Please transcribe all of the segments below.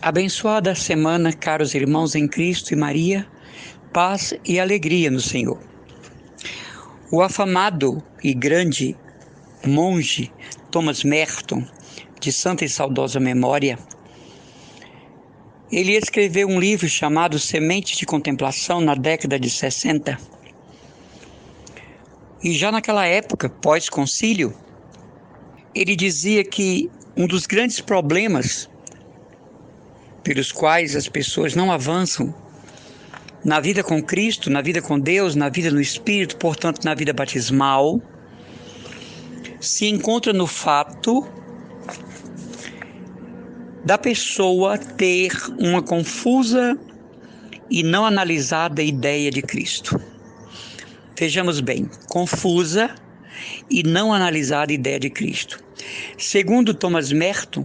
Abençoada semana, caros irmãos em Cristo e Maria, paz e alegria no Senhor. O afamado e grande monge Thomas Merton, de santa e saudosa memória, ele escreveu um livro chamado Sementes de Contemplação na década de 60. E já naquela época, pós-concílio, ele dizia que um dos grandes problemas pelos quais as pessoas não avançam na vida com Cristo, na vida com Deus, na vida no Espírito, portanto na vida batismal, se encontra no fato da pessoa ter uma confusa e não analisada ideia de Cristo. Vejamos bem, confusa e não analisada ideia de Cristo. Segundo Thomas Merton,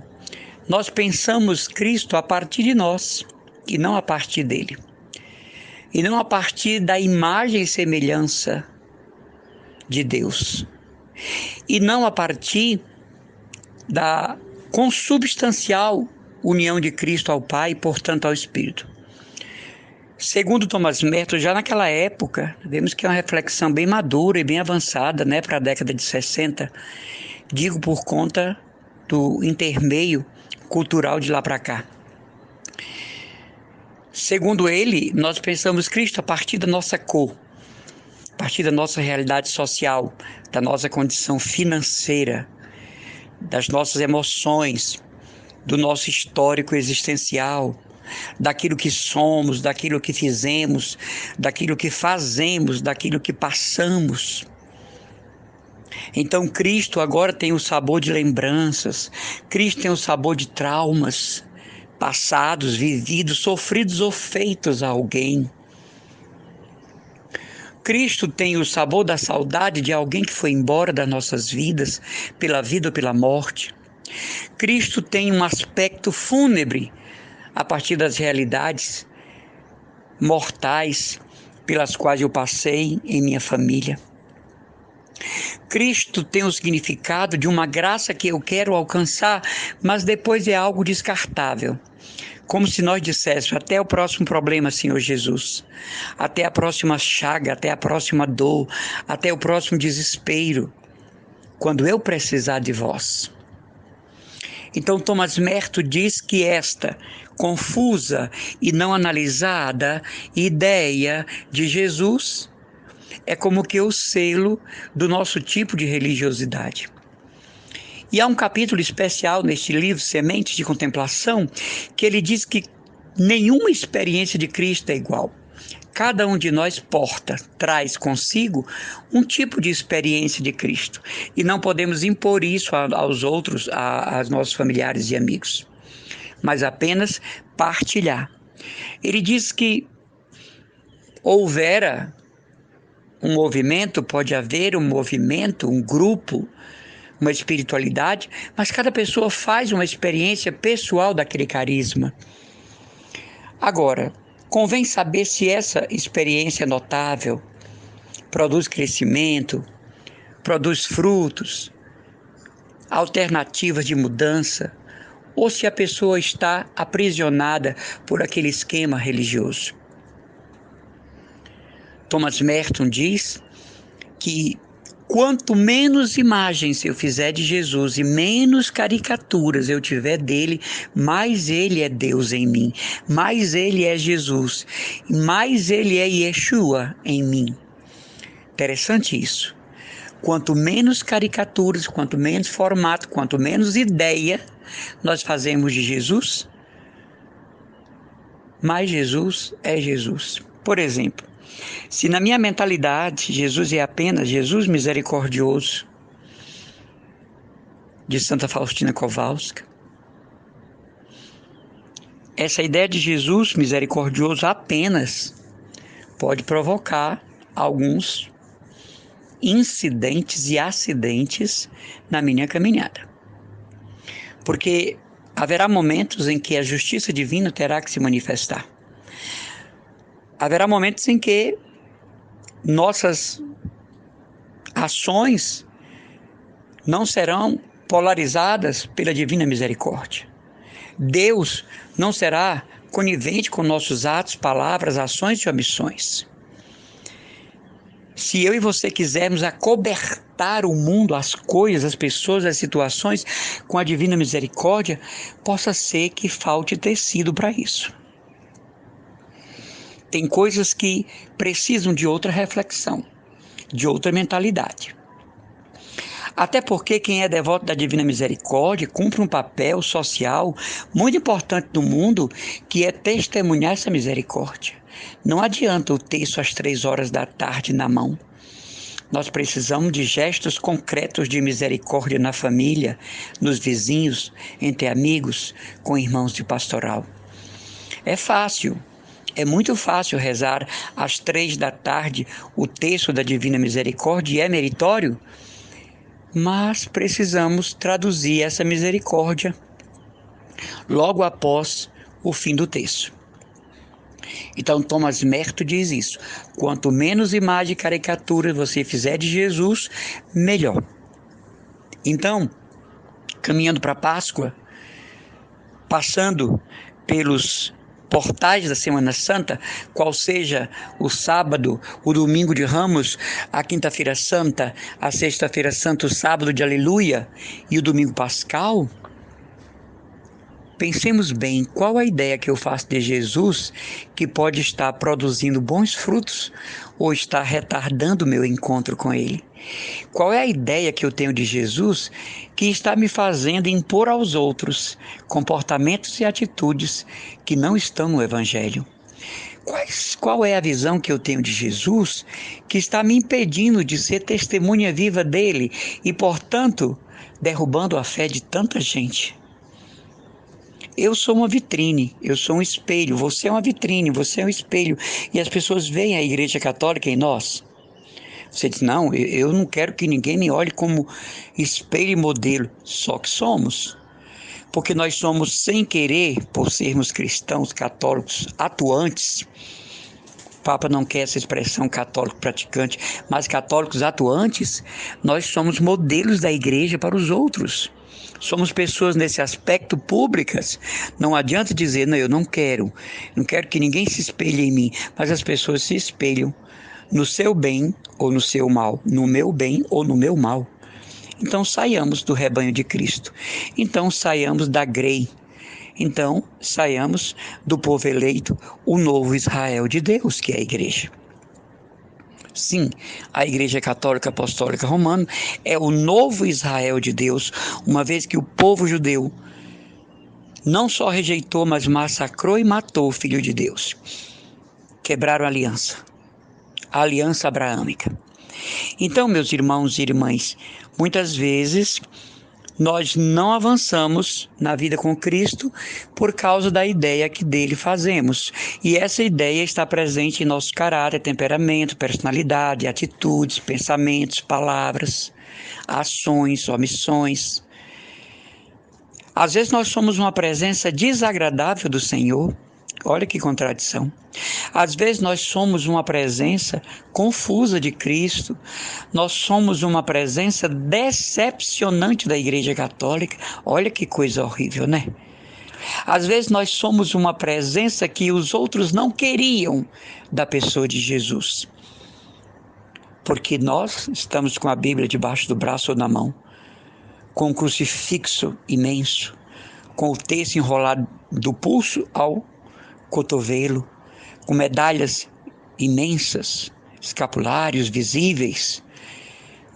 nós pensamos Cristo a partir de nós e não a partir dele. E não a partir da imagem e semelhança de Deus. E não a partir da consubstancial união de Cristo ao Pai e, portanto, ao Espírito. Segundo Thomas Merton, já naquela época, vemos que é uma reflexão bem madura e bem avançada, para a década de 60, digo por conta do intermeio cultural de lá para cá. Segundo ele, nós pensamos Cristo a partir da nossa cor, a partir da nossa realidade social, da nossa condição financeira, das nossas emoções, do nosso histórico existencial, daquilo que somos, daquilo que fizemos, daquilo que fazemos, daquilo que passamos. Então Cristo agora tem o sabor de lembranças, Cristo tem o sabor de traumas passados, vividos, sofridos ou feitos a alguém. Cristo tem o sabor da saudade de alguém que foi embora das nossas vidas, pela vida ou pela morte. Cristo tem um aspecto fúnebre a partir das realidades mortais pelas quais eu passei em minha família. Cristo tem o significado de uma graça que eu quero alcançar, mas depois é algo descartável. Como se nós disséssemos, até o próximo problema, Senhor Jesus. Até a próxima chaga, até a próxima dor, até o próximo desespero, quando eu precisar de vós. Então Thomas Merton diz que esta confusa e não analisada ideia de Jesus é como que o selo do nosso tipo de religiosidade. E há um capítulo especial neste livro, Sementes de Contemplação, que ele diz que nenhuma experiência de Cristo é igual. Cada um de nós traz consigo um tipo de experiência de Cristo. E não podemos impor isso aos outros, aos nossos familiares e amigos, mas apenas partilhar. Ele diz que pode haver um movimento, um grupo, uma espiritualidade, mas cada pessoa faz uma experiência pessoal daquele carisma. Agora, convém saber se essa experiência é notável, produz crescimento, produz frutos, alternativas de mudança, ou se a pessoa está aprisionada por aquele esquema religioso. Thomas Merton diz que quanto menos imagens eu fizer de Jesus e menos caricaturas eu tiver dele, mais ele é Deus em mim, mais ele é Jesus, mais ele é Yeshua em mim. Interessante isso. Quanto menos caricaturas, quanto menos formato, quanto menos ideia nós fazemos de Jesus, mais Jesus é Jesus. Por exemplo, se na minha mentalidade Jesus é apenas Jesus misericordioso, de Santa Faustina Kowalska, essa ideia de Jesus misericordioso apenas pode provocar alguns incidentes e acidentes na minha caminhada. Porque haverá momentos em que a justiça divina terá que se manifestar. Haverá momentos em que nossas ações não serão polarizadas pela divina misericórdia. Deus não será conivente com nossos atos, palavras, ações e omissões. Se eu e você quisermos acobertar o mundo, as coisas, as pessoas, as situações com a divina misericórdia, possa ser que falte tecido para isso. Tem coisas que precisam de outra reflexão, de outra mentalidade. Até porque quem é devoto da divina misericórdia cumpre um papel social muito importante no mundo, que é testemunhar essa misericórdia. Não adianta eu ter isso às 3 horas da tarde na mão. Nós precisamos de gestos concretos de misericórdia na família, nos vizinhos, entre amigos, com irmãos de pastoral. É fácil. É muito fácil rezar às 3 da tarde o texto da Divina Misericórdia, e é meritório, mas precisamos traduzir essa misericórdia logo após o fim do texto. Então Thomas Merton diz isso: quanto menos imagem e caricatura você fizer de Jesus, melhor. Então, caminhando para a Páscoa, passando pelos portais da Semana Santa, qual seja o sábado, o domingo de Ramos, a quinta-feira santa, a sexta-feira santa, o sábado de Aleluia e o domingo pascal, pensemos bem qual a ideia que eu faço de Jesus que pode estar produzindo bons frutos ou está retardando o meu encontro com Ele. Qual é a ideia que eu tenho de Jesus que está me fazendo impor aos outros comportamentos e atitudes que não estão no Evangelho? Qual é a visão que eu tenho de Jesus que está me impedindo de ser testemunha viva dele e, portanto, derrubando a fé de tanta gente? Eu sou uma vitrine, eu sou um espelho, você é uma vitrine, você é um espelho, e as pessoas veem a Igreja Católica em nós. Você diz, não, eu não quero que ninguém me olhe como espelho e modelo, só que somos. Porque nós somos, sem querer, por sermos cristãos católicos atuantes, o Papa não quer essa expressão católico praticante, mas católicos atuantes, nós somos modelos da Igreja para os outros. Somos pessoas nesse aspecto públicas. Não adianta dizer, não, eu não quero que ninguém se espelhe em mim, mas as pessoas se espelham no seu bem ou no seu mal, no meu bem ou no meu mal. Então saiamos do rebanho de Cristo. Então saiamos da grei. Então saiamos do povo eleito, o novo Israel de Deus, que é a igreja. Sim, a Igreja Católica Apostólica Romana é o novo Israel de Deus, uma vez que o povo judeu não só rejeitou, mas massacrou e matou o Filho de Deus. Quebraram a aliança abraâmica. Então, meus irmãos e irmãs, muitas vezes nós não avançamos na vida com Cristo por causa da ideia que dele fazemos. E essa ideia está presente em nosso caráter, temperamento, personalidade, atitudes, pensamentos, palavras, ações, omissões. Às vezes nós somos uma presença desagradável do Senhor. Olha que contradição. Às vezes nós somos uma presença confusa de Cristo, nós somos uma presença decepcionante da Igreja Católica. Olha que coisa horrível, né? Às vezes nós somos uma presença que os outros não queriam da pessoa de Jesus, porque nós estamos com a Bíblia debaixo do braço ou na mão, com um crucifixo imenso, com o texto enrolado do pulso ao cotovelo, com medalhas imensas, escapulários visíveis,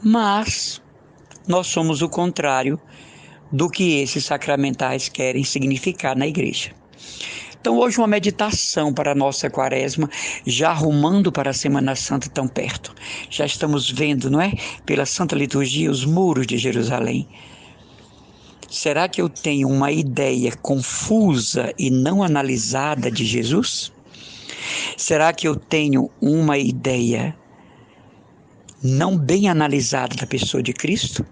mas nós somos o contrário do que esses sacramentais querem significar na igreja. Então hoje uma meditação para a nossa quaresma, já arrumando para a Semana Santa tão perto. Já estamos vendo, não é? Pela Santa Liturgia, os muros de Jerusalém. Será que eu tenho uma ideia confusa e não analisada de Jesus? Será que eu tenho uma ideia não bem analisada da pessoa de Cristo?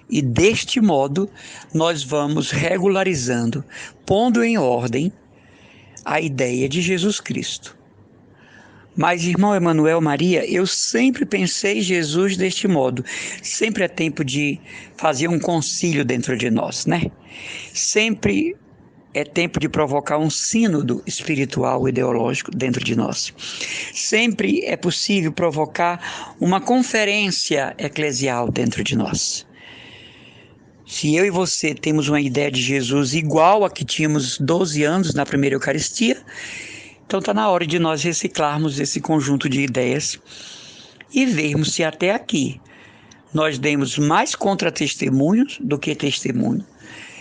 E deste modo nós vamos regularizando, pondo em ordem a ideia de Jesus Cristo. Mas, irmão Emanuel, Maria, eu sempre pensei Jesus deste modo. Sempre é tempo de fazer um concílio dentro de nós, né? Sempre é tempo de provocar um sínodo espiritual ideológico dentro de nós. Sempre é possível provocar uma conferência eclesial dentro de nós. Se eu e você temos uma ideia de Jesus igual a que tínhamos 12 anos na primeira Eucaristia, então está na hora de nós reciclarmos esse conjunto de ideias e vermos se até aqui nós demos mais contra-testemunhos do que testemunho.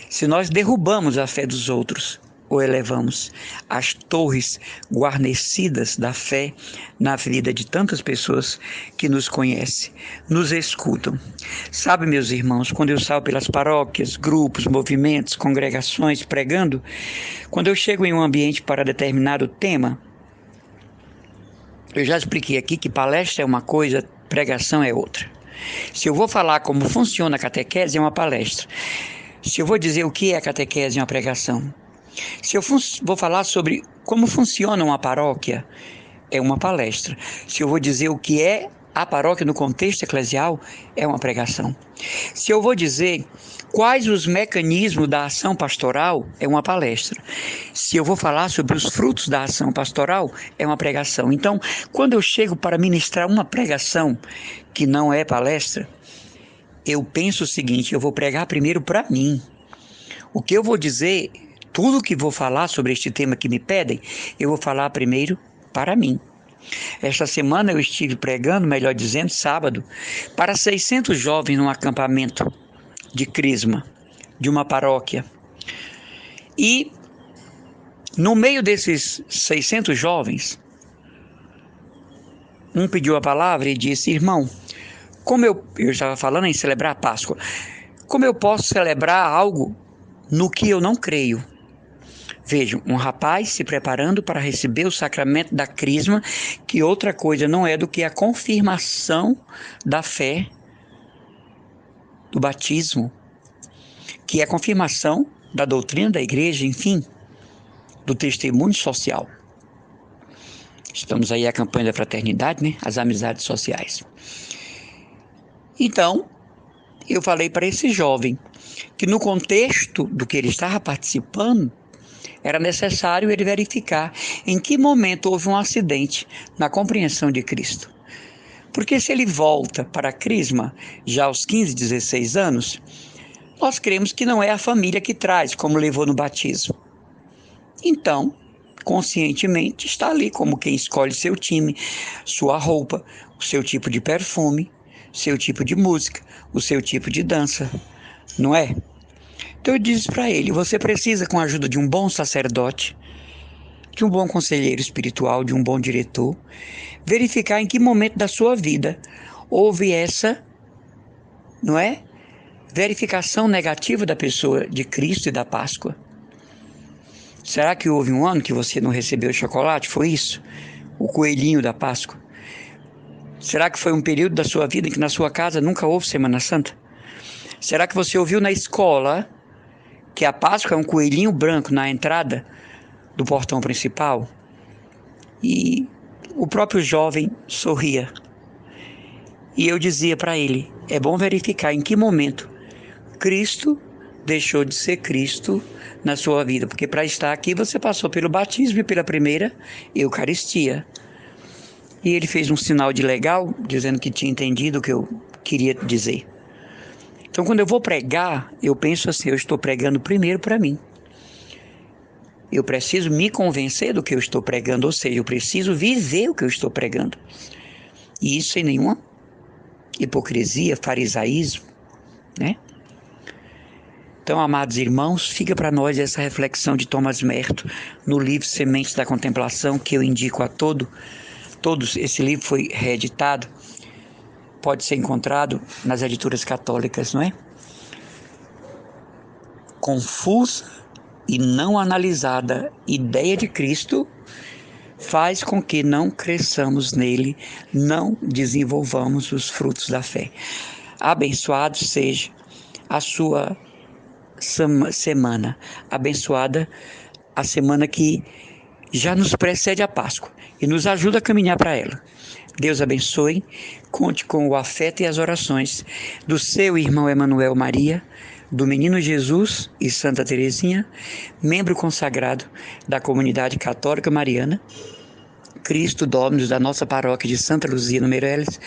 Se nós derrubamos a fé dos outros ou elevamos as torres guarnecidas da fé na vida de tantas pessoas que nos conhecem, nos escutam. Sabe, meus irmãos, quando eu saio pelas paróquias, grupos, movimentos, congregações pregando, quando eu chego em um ambiente para determinado tema, eu já expliquei aqui que palestra é uma coisa, pregação é outra. Se eu vou falar como funciona a catequese, é uma palestra. Se eu vou dizer o que é a catequese, é uma pregação. Se eu vou falar sobre como funciona uma paróquia, é uma palestra. Se eu vou dizer o que é a paróquia no contexto eclesial, é uma pregação. Se eu vou dizer quais os mecanismos da ação pastoral, é uma palestra. Se eu vou falar sobre os frutos da ação pastoral, é uma pregação. Então, quando eu chego para ministrar uma pregação que não é palestra, eu penso o seguinte: eu vou pregar primeiro para mim. O que eu vou dizer, tudo que vou falar sobre este tema que me pedem, eu vou falar primeiro para mim. Esta semana eu estive pregando, melhor dizendo, sábado, para 600 jovens num acampamento de crisma, de uma paróquia. E no meio desses 600 jovens, um pediu a palavra e disse: irmão, como eu estava falando em celebrar a Páscoa, como eu posso celebrar algo no que eu não creio? Vejam, um rapaz se preparando para receber o sacramento da crisma, que outra coisa não é do que a confirmação da fé, do batismo, que é a confirmação da doutrina da igreja, enfim, do testemunho social. Estamos aí a campanha da fraternidade, né? As amizades sociais. Então, eu falei para esse jovem que no contexto do que ele estava participando, era necessário ele verificar em que momento houve um acidente na compreensão de Cristo. Porque se ele volta para a crisma já aos 15, 16 anos, nós cremos que não é a família que traz, como levou no batismo. Então, conscientemente, está ali como quem escolhe seu time, sua roupa, o seu tipo de perfume, seu tipo de música, o seu tipo de dança, não é? Então eu disse para ele: você precisa, com a ajuda de um bom sacerdote, de um bom conselheiro espiritual, de um bom diretor, verificar em que momento da sua vida houve essa, não é? Verificação negativa da pessoa de Cristo e da Páscoa. Será que houve um ano que você não recebeu chocolate? Foi isso? O coelhinho da Páscoa? Será que foi um período da sua vida em que na sua casa nunca houve Semana Santa? Será que você ouviu na escola que a Páscoa é um coelhinho branco na entrada do portão principal? E o próprio jovem sorria. E eu dizia para ele: é bom verificar em que momento Cristo deixou de ser Cristo na sua vida, porque para estar aqui você passou pelo batismo e pela primeira Eucaristia. E ele fez um sinal de legal, dizendo que tinha entendido o que eu queria dizer. Então, quando eu vou pregar, eu penso assim: eu estou pregando primeiro para mim. Eu preciso me convencer do que eu estou pregando, ou seja, eu preciso viver o que eu estou pregando. E isso sem nenhuma hipocrisia, farisaísmo, né? Então, amados irmãos, fica para nós essa reflexão de Thomas Merton no livro Sementes da Contemplação, que eu indico a todos. Esse livro foi reeditado, pode ser encontrado nas editoras católicas, não é? Confusa e não analisada ideia de Cristo faz com que não cresçamos nele, não desenvolvamos os frutos da fé. Abençoado seja a sua semana, abençoada a semana que já nos precede a Páscoa e nos ajuda a caminhar para ela. Deus abençoe, conte com o afeto e as orações do seu irmão Emanuel Maria, do Menino Jesus e Santa Teresinha, membro consagrado da comunidade católica mariana, Cristo Dominus, da nossa paróquia de Santa Luzia, no Meireles,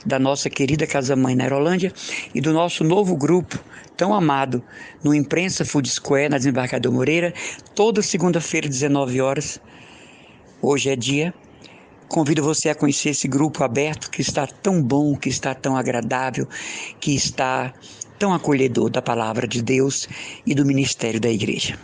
da nossa querida Casa-Mãe na Aerolândia e do nosso novo grupo, tão amado, no Imprensa Food Square, na Desembarcador Moreira, toda segunda-feira, 19 horas. Hoje é dia. Convido você a conhecer esse grupo aberto que está tão bom, que está tão agradável, que está tão acolhedor da palavra de Deus e do ministério da igreja.